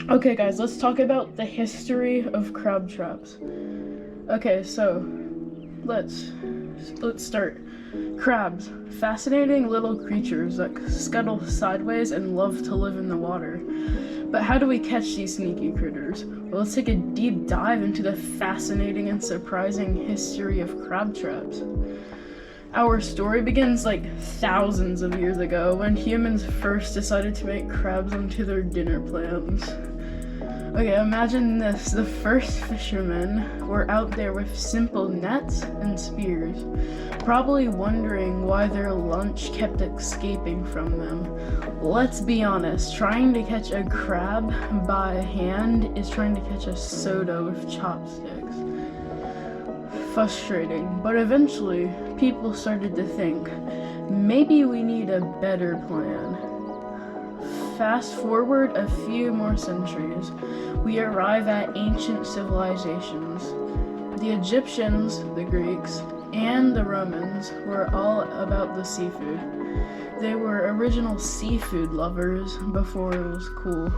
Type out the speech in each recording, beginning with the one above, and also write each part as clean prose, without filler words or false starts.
Okay, guys, let's talk about the history of crab traps. Okay, so let's start. Crabs, fascinating little creatures that scuttle sideways and love to live in the water. But how do we catch these sneaky critters? Well, let's take a deep dive into the fascinating and surprising history of crab traps. Our story begins like thousands of years ago when humans first decided to make crabs onto their dinner plans. Okay, imagine this. The first fishermen were out there with simple nets and spears, probably wondering why their lunch kept escaping from them. Let's be honest, trying to catch a crab by hand is trying to catch a soda with chopsticks. Frustrating, but eventually people started to think, maybe we need a better plan. Fast forward a few more centuries, we arrive at ancient civilizations. The Egyptians, the Greeks, and the Romans were all about the seafood. They were original seafood lovers before it was cool.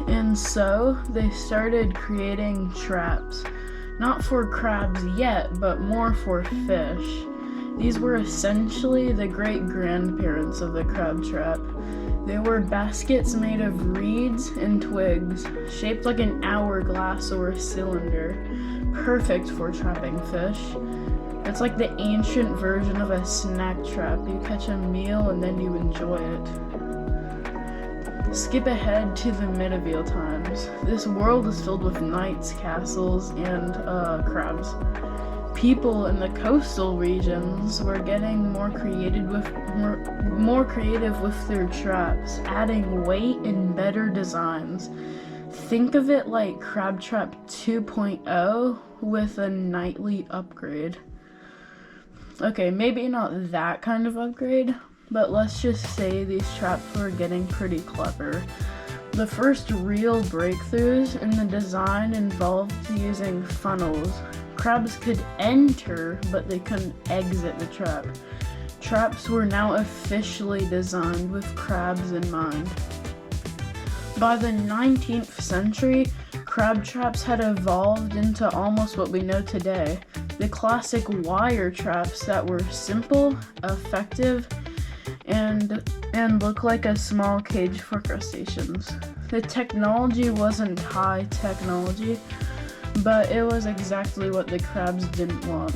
And so they started creating traps, not for crabs yet, but more for fish. These were essentially the great-grandparents of the crab trap. They were baskets made of reeds and twigs, shaped like an hourglass or a cylinder, perfect for trapping fish. It's like the ancient version of a snack trap. You catch a meal and then you enjoy it. Skip ahead to the medieval times. This world is filled with knights, castles, and crabs. People in the coastal regions were getting more creative with their traps, adding weight and better designs. Think of it like Crab Trap 2.0 with a nightly upgrade. Okay, maybe not that kind of upgrade, but let's just say these traps were getting pretty clever. The first real breakthroughs in the design involved using funnels. Crabs could enter, but they couldn't exit the trap. Traps were now officially designed with crabs in mind. By the 19th century, crab traps had evolved into almost what we know today. The classic wire traps that were simple, effective, and look like a small cage for crustaceans. The technology wasn't high technology, but it was exactly what the crabs didn't want.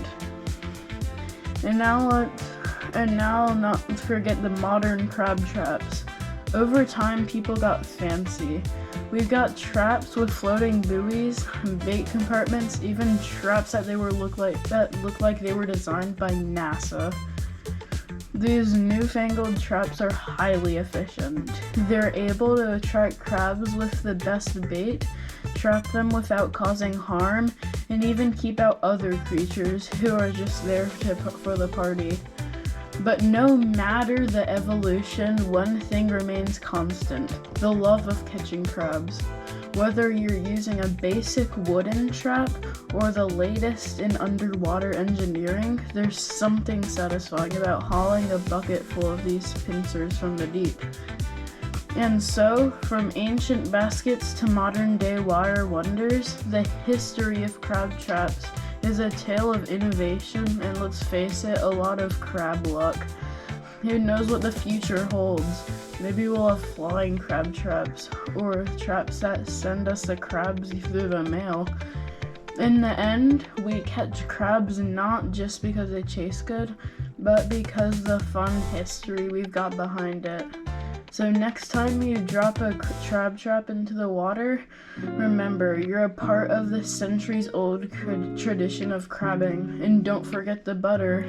And now not forget the modern crab traps. Over time, people got fancy. We've got traps with floating buoys, bait compartments, even traps that look like they were designed by NASA. These newfangled traps are highly efficient. They're able to attract crabs with the best bait, trap them without causing harm, and even keep out other creatures who are just there for the party. But no matter the evolution, one thing remains constant: the love of catching crabs. Whether you're using a basic wooden trap or the latest in underwater engineering, there's something satisfying about hauling a bucket full of these pincers from the deep. And so, from ancient baskets to modern-day wire wonders, the history of crab traps is a tale of innovation and, let's face it, a lot of crab luck. Who knows what the future holds? Maybe we'll have flying crab traps, or traps that send us the crabs through the mail. In the end, we catch crabs not just because they taste good, but because the fun history we've got behind it. So next time you drop a crab trap into the water, remember, you're a part of the centuries-old tradition of crabbing, and don't forget the butter.